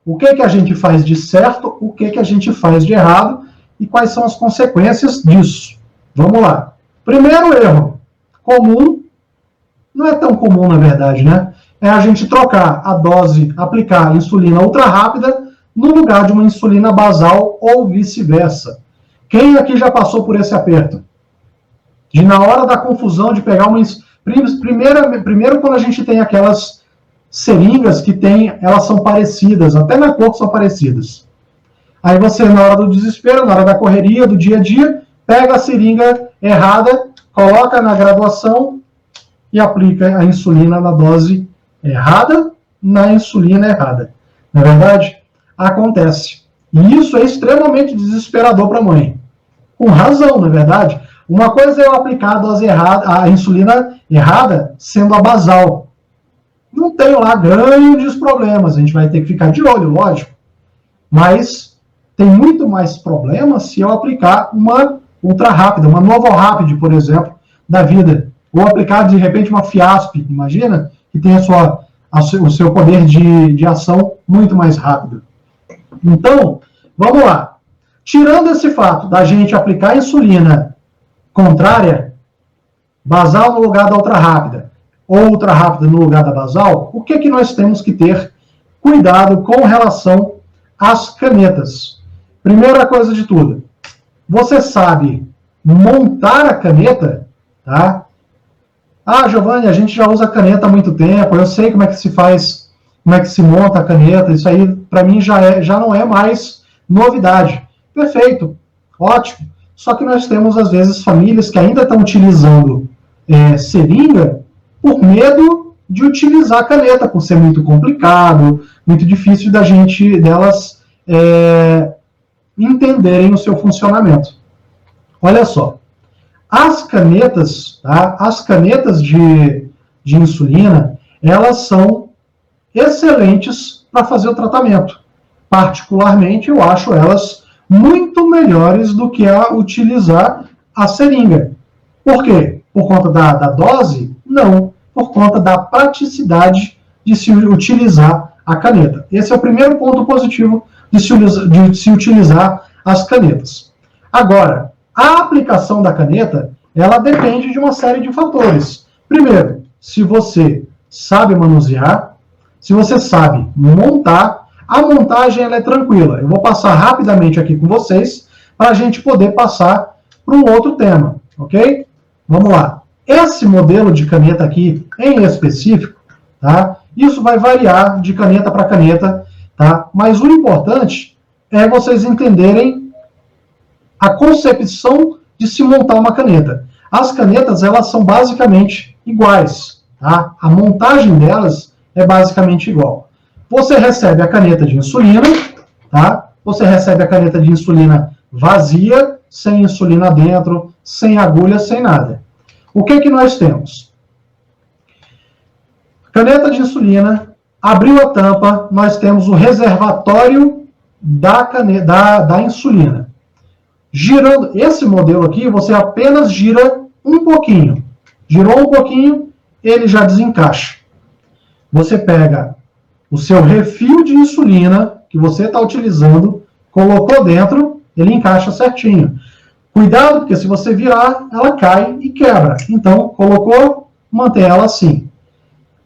O que a gente faz de certo, o que a gente faz de errado e quais são as consequências disso. Vamos lá. Primeiro erro comum, não é tão comum na verdade, né? É a gente trocar a dose, aplicar insulina ultra rápida no lugar de uma insulina basal ou vice-versa. Quem aqui já passou por esse aperto? De na hora da confusão de pegar uma... Primeiro quando a gente tem aquelas seringas que tem, elas são parecidas, até na cor são parecidas. Aí você, na hora do desespero, na hora da correria, do dia a dia, pega a seringa errada, coloca na graduação e aplica a insulina na dose errada, na insulina errada. Não é verdade? Acontece. E isso é extremamente desesperador para a mãe. Com razão, não é verdade? Uma coisa é eu aplicar a dose errada, a insulina errada, sendo a basal. Não tenho lá grandes problemas, a gente vai ter que ficar de olho, lógico. Mas tem muito mais problemas se eu aplicar uma ultra rápida, uma Novorapid, por exemplo, da vida. Ou aplicar, de repente, uma Fiasp, imagina, que tem o seu poder de ação muito mais rápido. Então, vamos lá. Tirando esse fato da gente aplicar insulina contrária, basal no lugar da ultra rápida, ou ultra rápida no lugar da basal, o que nós temos que ter cuidado com relação às canetas? Primeira coisa de tudo, você sabe montar a caneta, tá? Ah, Giovanni, a gente já usa caneta há muito tempo, eu sei como é que se faz, como é que se monta a caneta, isso aí para mim já não é mais novidade. Perfeito, ótimo. Só que nós temos, às vezes, famílias que ainda estão utilizando seringa por medo de utilizar a caneta, por ser muito complicado, muito difícil delas entenderem o seu funcionamento. Olha só, as canetas, tá? As canetas de insulina, elas são excelentes para fazer o tratamento. Particularmente, eu acho elas muito melhores do que utilizar a seringa. Por quê? Por conta da dose? Não. Por conta da praticidade de se utilizar a caneta. Esse é o primeiro ponto positivo de se utilizar as canetas. Agora, a aplicação da caneta, ela depende de uma série de fatores. Primeiro, se você sabe manusear, se você sabe montar, a montagem ela é tranquila. Eu vou passar rapidamente aqui com vocês para a gente poder passar para um outro tema, ok? Vamos lá. Esse modelo de caneta aqui, em específico, tá? Isso vai variar de caneta para caneta, tá? Mas o importante é vocês entenderem a concepção de se montar uma caneta. As canetas, elas são basicamente iguais, tá? A montagem delas é basicamente igual. Você recebe a caneta de insulina, tá? Você recebe a caneta de insulina vazia, sem insulina dentro, sem agulha, sem nada. O que nós temos? Caneta de insulina, abriu a tampa, nós temos o reservatório da insulina. Girando esse modelo aqui, você apenas gira um pouquinho. Girou um pouquinho, ele já desencaixa. Você pega o seu refil de insulina que você está utilizando, colocou dentro, ele encaixa certinho. Cuidado, porque se você virar, ela cai e quebra. Então, colocou, mantém ela assim.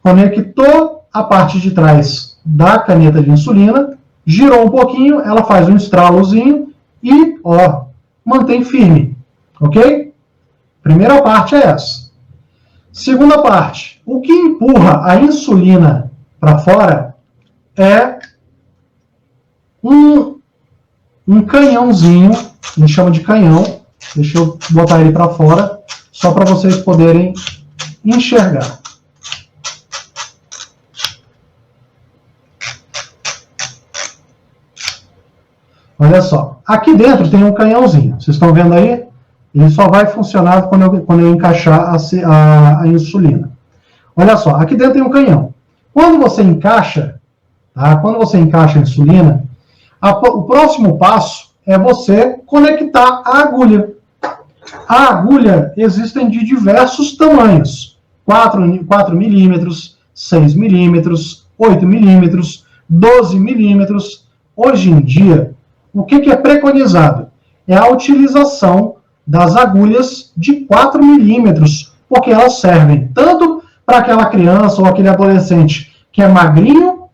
Conectou a parte de trás da caneta de insulina, girou um pouquinho, ela faz um estralozinho e, ó, mantém firme. Ok? Primeira parte é essa. Segunda parte, o que empurra a insulina para fora é um canhãozinho, a gente chama de canhão. Deixa eu botar ele para fora, só para vocês poderem enxergar. Olha só, aqui dentro tem um canhãozinho. Vocês estão vendo aí? Ele só vai funcionar quando eu encaixar a insulina. Olha só, aqui dentro tem um canhão. Quando você encaixa, tá? Quando você encaixa a insulina, o próximo passo é você conectar a agulha. A agulha existem de diversos tamanhos. 4 milímetros, 6 milímetros, 8 milímetros. 12 milímetros. Hoje em dia, o que é preconizado? É a utilização das agulhas de 4 milímetros, porque elas servem tanto para aquela criança ou aquele adolescente que é magrinho,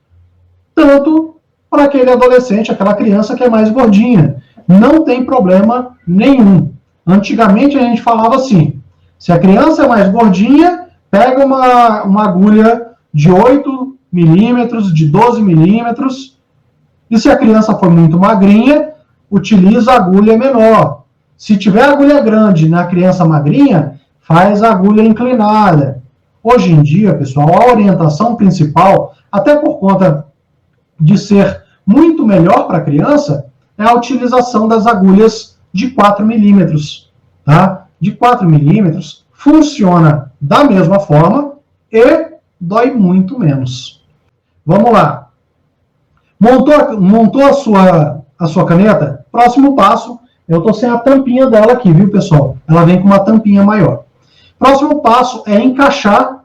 tanto para aquele adolescente, aquela criança que é mais gordinha. Não tem problema nenhum. Antigamente a gente falava assim, se a criança é mais gordinha, pega uma agulha de 8 milímetros, de 12 milímetros, e se a criança for muito magrinha, utiliza a agulha menor. Se tiver agulha grande na criança magrinha, faz a agulha inclinada. Hoje em dia, pessoal, a orientação principal, até por conta de ser muito melhor para a criança, é a utilização das agulhas de 4 milímetros. Tá? De 4 milímetros funciona da mesma forma e dói muito menos. Vamos lá. Montou a sua caneta? Próximo passo, eu estou sem a tampinha dela aqui, viu, pessoal? Ela vem com uma tampinha maior. Próximo passo é encaixar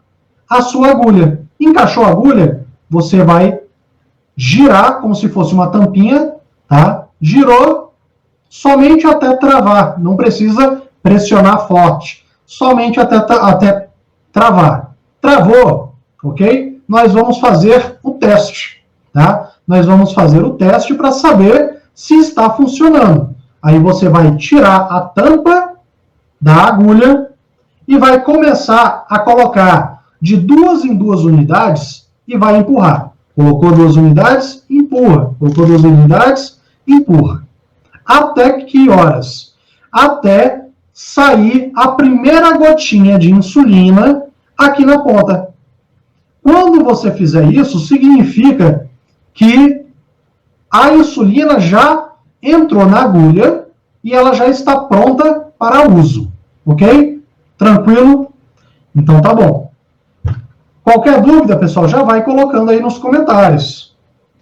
a sua agulha. Encaixou a agulha, você vai girar como se fosse uma tampinha, tá? Girou somente até travar, não precisa pressionar forte, somente até travar. Travou, ok? Nós vamos fazer o teste, tá? Nós vamos fazer o teste para saber se está funcionando. Aí você vai tirar a tampa da agulha e vai começar a colocar de 2 em 2 unidades e vai empurrar. Colocou 2 unidades, empurra. Colocou 2 unidades, empurra. Até que horas? Até sair a primeira gotinha de insulina aqui na ponta. Quando você fizer isso, significa que a insulina já entrou na agulha e ela já está pronta para uso. Ok? Tranquilo? Então tá bom. Qualquer dúvida, pessoal, já vai colocando aí nos comentários.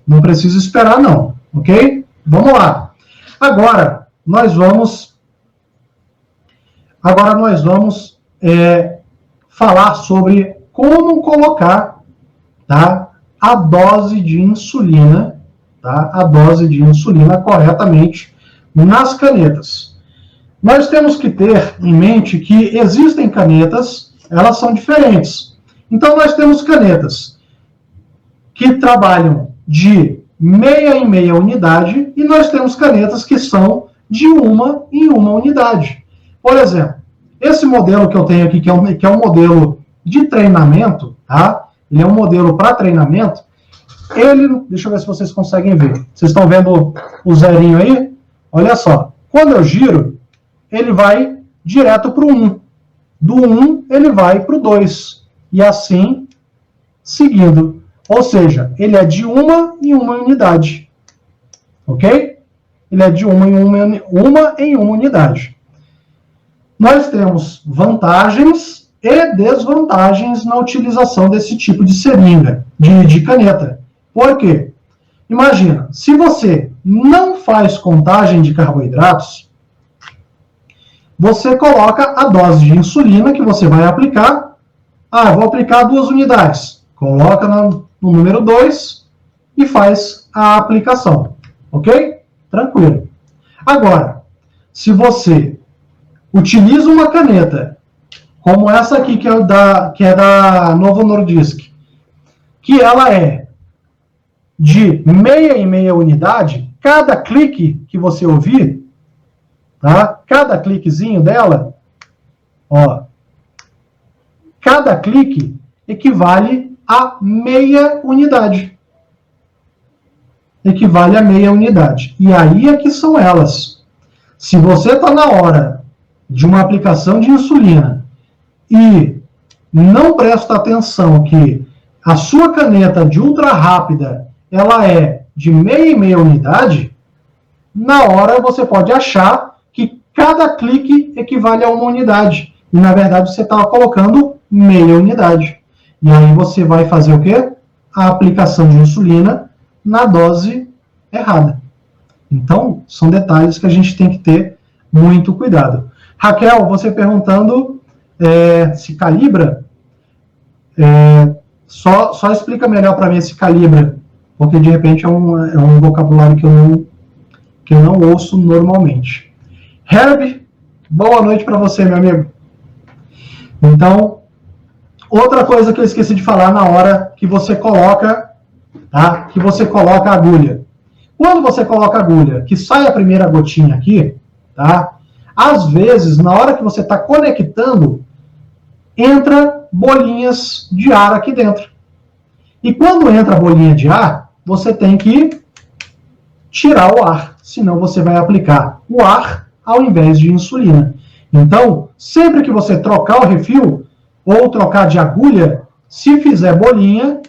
Não precisa esperar, não. Ok? Vamos lá. Agora, nós vamos falar sobre como colocar, tá, a dose de insulina, tá, a dose de insulina corretamente nas canetas. Nós temos que ter em mente que existem canetas, elas são diferentes. Então, nós temos canetas que trabalham de meia em meia unidade e nós temos canetas que são de 1 em 1 unidade. Por exemplo, esse modelo que eu tenho aqui, que é um modelo de treinamento, tá? Ele é um modelo para treinamento. Deixa eu ver se vocês conseguem ver. Vocês estão vendo o zerinho aí? Olha só. Quando eu giro, ele vai direto para o 1. Do 1, ele vai para o 2. E assim, seguindo. Ou seja, ele é de 1 em 1 unidade. Ok? Ele é de 1 em 1 unidade. Nós temos vantagens e desvantagens na utilização desse tipo de seringa, de caneta. Por quê? Imagina, se você não faz contagem de carboidratos, você coloca a dose de insulina que você vai aplicar. Vou aplicar 2 unidades. Coloca no número 2 e faz a aplicação. Ok? Tranquilo. Agora, se você utiliza uma caneta, como essa aqui, que é da Novo Nordisk, que ela é de meia em meia unidade, cada clique que você ouvir, tá? Cada cliquezinho dela, ó, cada clique equivale a meia unidade. Equivale a meia unidade. E aí é que são elas. Se você está na hora de uma aplicação de insulina e não presta atenção que a sua caneta de ultra rápida ela é de meia em meia unidade, na hora você pode achar que cada clique equivale a 1 unidade. E, na verdade, você está colocando meia unidade. E aí você vai fazer o quê? A aplicação de insulina na dose errada. Então, são detalhes que a gente tem que ter muito cuidado. Raquel, você perguntando se calibra, só explica melhor para mim esse calibra. porque de repente é um vocabulário que eu não ouço normalmente. Herb, boa noite para você, meu amigo. Então, outra coisa que eu esqueci de falar na hora que você coloca, tá? Que você coloca a agulha. Quando você coloca a agulha, que sai a primeira gotinha aqui, tá? Às vezes, na hora que você está conectando, entra bolinhas de ar aqui dentro. E quando entra a bolinha de ar, você tem que tirar o ar, senão você vai aplicar o ar ao invés de insulina. Então, sempre que você trocar o refil ou trocar de agulha, se fizer bolinha,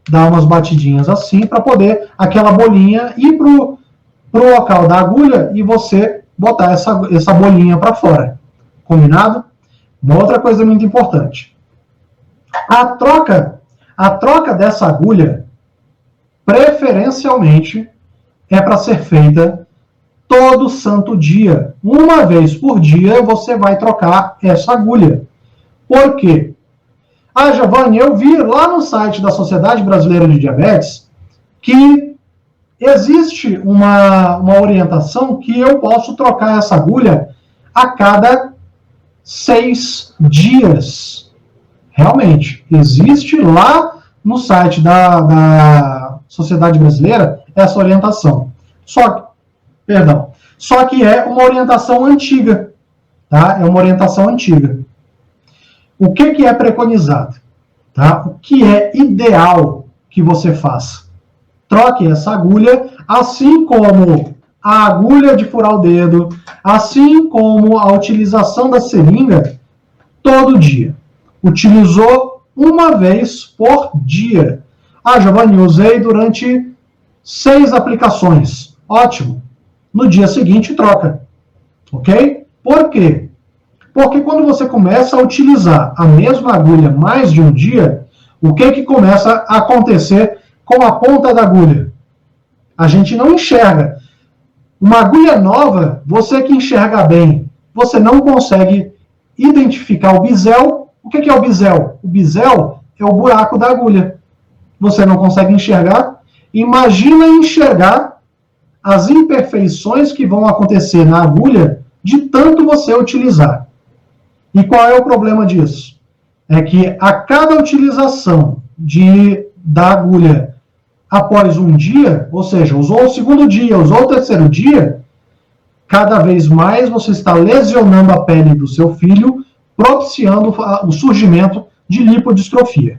dá umas batidinhas assim para poder aquela bolinha ir pro local da agulha e você botar essa bolinha para fora. Combinado? Uma outra coisa muito importante. A troca dessa agulha, preferencialmente, é para ser feita todo santo dia. Uma vez por dia você vai trocar essa agulha. Por quê? Ah, Giovanni, eu vi lá no site da Sociedade Brasileira de Diabetes que existe uma orientação que eu posso trocar essa agulha a cada 6 dias. Realmente, existe lá no site da Sociedade Brasileira essa orientação. Só que é uma orientação antiga, tá? É uma orientação antiga. O que é preconizado? Tá? O que é ideal que você faça? Troque essa agulha, assim como a agulha de furar o dedo, assim como a utilização da seringa, todo dia. Utilizou uma vez por dia. Ah, Giovanni, usei durante 6 aplicações. Ótimo. No dia seguinte, troca. Ok? Por quê? Porque quando você começa a utilizar a mesma agulha mais de um dia, o que começa a acontecer com a ponta da agulha? A gente não enxerga. Uma agulha nova, você que enxerga bem, você não consegue identificar o bisel. O que é o bisel? O bisel é o buraco da agulha. Você não consegue enxergar? Imagina enxergar as imperfeições que vão acontecer na agulha de tanto você utilizar. E qual é o problema disso? É que a cada utilização da agulha após um dia, ou seja, usou o segundo dia, usou o terceiro dia, cada vez mais você está lesionando a pele do seu filho, propiciando o surgimento de lipodistrofia.